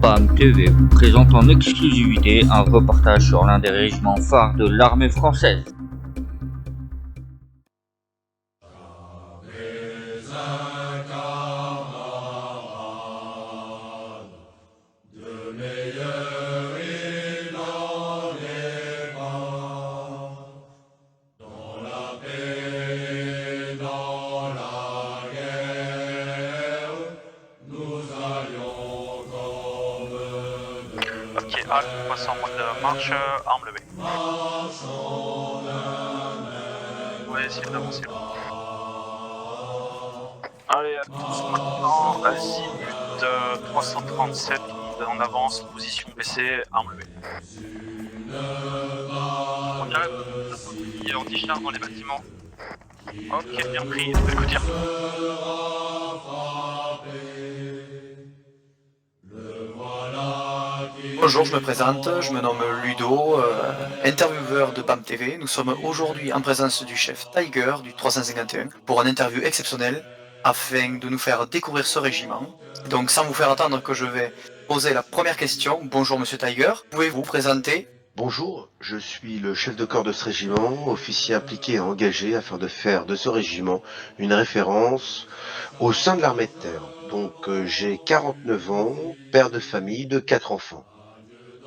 PAM TV vous présente en exclusivité un reportage sur l'un des régiments phares de l'armée française. Ok, halte, on passe en mode marche, arme levée. On va essayer d'avancer là. Allez, à tous maintenant, azimut 337, on avance, position baissée, arme levée. On dirait d'infanterie anti-char dans les bâtiments. Ok, bien pris, coup tir. Bonjour, je me présente, je me nomme Ludo, intervieweur de PAM TV. Nous sommes aujourd'hui en présence du chef Tiger du 351 pour une interview exceptionnelle afin de nous faire découvrir ce régiment. Donc sans vous faire attendre que je vais poser la première question, bonjour Monsieur Tiger, pouvez-vous vous présenter? Bonjour, je suis le chef de corps de ce régiment, officier impliqué et engagé afin de faire de ce régiment une référence au sein de l'armée de terre. Donc j'ai 49 ans, père de famille de 4 enfants.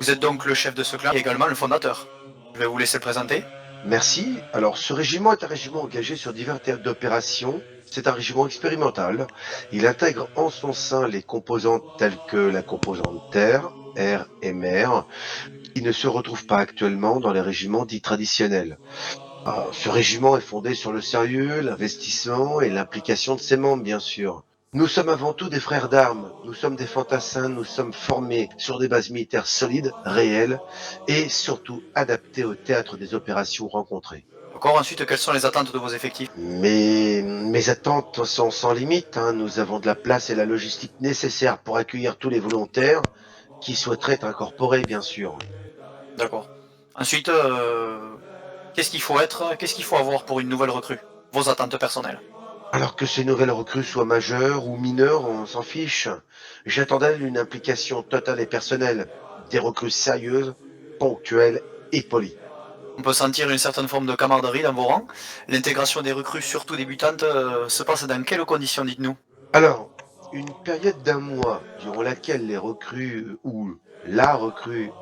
Vous êtes donc le chef de ce clan et également le fondateur. Je vais vous laisser le présenter. Merci. Alors ce régiment est un régiment engagé sur divers théâtres d'opération. C'est un régiment expérimental. Il intègre en son sein les composantes telles que la composante terre, air et mer, qui ne se retrouvent pas actuellement dans les régiments dits traditionnels. Ce régiment est fondé sur le sérieux, l'investissement et l'implication de ses membres, bien sûr. Nous sommes avant tout des frères d'armes, nous sommes des fantassins, nous sommes formés sur des bases militaires solides, réelles, et surtout adaptés au théâtre des opérations rencontrées. D'accord, ensuite, quelles sont les attentes de vos effectifs? Mais mes attentes sont sans limite, hein. Nous avons de la place et la logistique nécessaire pour accueillir tous les volontaires qui souhaiteraient incorporer, bien sûr. D'accord. Ensuite, qu'est-ce qu'il faut avoir pour une nouvelle recrue? Vos attentes personnelles. Alors que ces nouvelles recrues soient majeures ou mineures, on s'en fiche. J'attends d'elles une implication totale et personnelle, des recrues sérieuses, ponctuelles et polies. On peut sentir une certaine forme de camaraderie dans vos rangs. L'intégration des recrues, surtout débutantes, se passe dans quelles conditions, dites-nous? Alors, une période d'un mois durant laquelle les recrues ou la recrue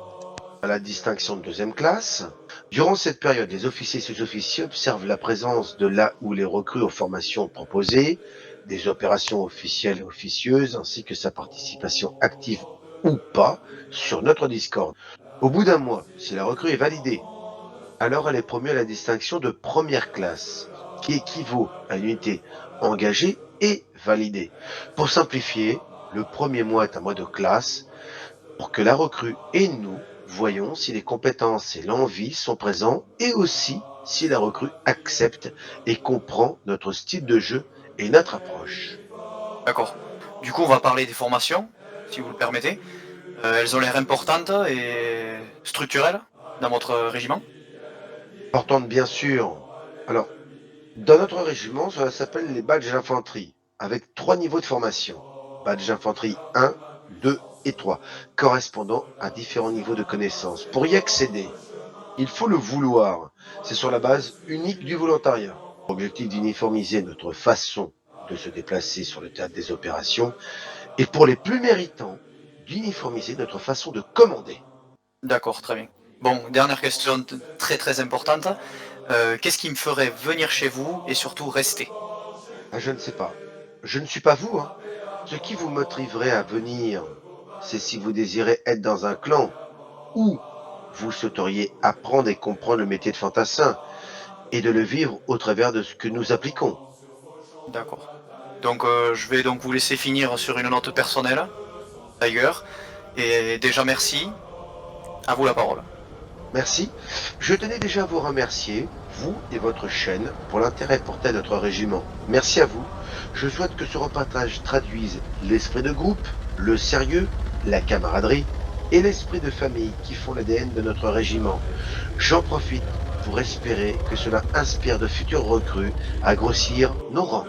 a la distinction de deuxième classe. Durant cette période, les officiers et sous-officiers observent la présence de là où les recrues aux formations proposées, des opérations officielles et officieuses, ainsi que sa participation active ou pas sur notre Discord. Au bout d'un mois, si la recrue est validée, alors elle est promue à la distinction de première classe, qui équivaut à une unité engagée et validée. Pour simplifier, le premier mois est un mois de classe pour que la recrue et nous voyons si les compétences et l'envie sont présents et aussi si la recrue accepte et comprend notre style de jeu et notre approche. D'accord. Du coup, on va parler des formations, si vous le permettez. Elles ont l'air importantes et structurelles dans votre régiment. Importante bien sûr. Alors, dans notre régiment, ça s'appelle les badges d'infanterie, avec 3 niveaux de formation. Badge d'infanterie 1, 2 et 3, correspondant à différents niveaux de connaissances. Pour y accéder, il faut le vouloir. C'est sur la base unique du volontariat. Objectif d'uniformiser notre façon de se déplacer sur le théâtre des opérations et pour les plus méritants, d'uniformiser notre façon de commander. D'accord, très bien. Bon, dernière question très très importante. Qu'est-ce qui me ferait venir chez vous et surtout rester? Ah, je ne sais pas. Je ne suis pas vous, hein. Ce qui vous motiverait à venir, c'est si vous désirez être dans un clan ou vous souhaiteriez apprendre et comprendre le métier de fantassin et de le vivre au travers de ce que nous appliquons. D'accord. Donc, je vais donc vous laisser finir sur une note personnelle, d'ailleurs. Et déjà, merci. À vous la parole. Merci. Je tenais déjà à vous remercier, vous et votre chaîne, pour l'intérêt porté à notre régiment. Merci à vous. Je souhaite que ce reportage traduise l'esprit de groupe, le sérieux, la camaraderie et l'esprit de famille qui font l'ADN de notre régiment. J'en profite pour espérer que cela inspire de futurs recrues à grossir nos rangs.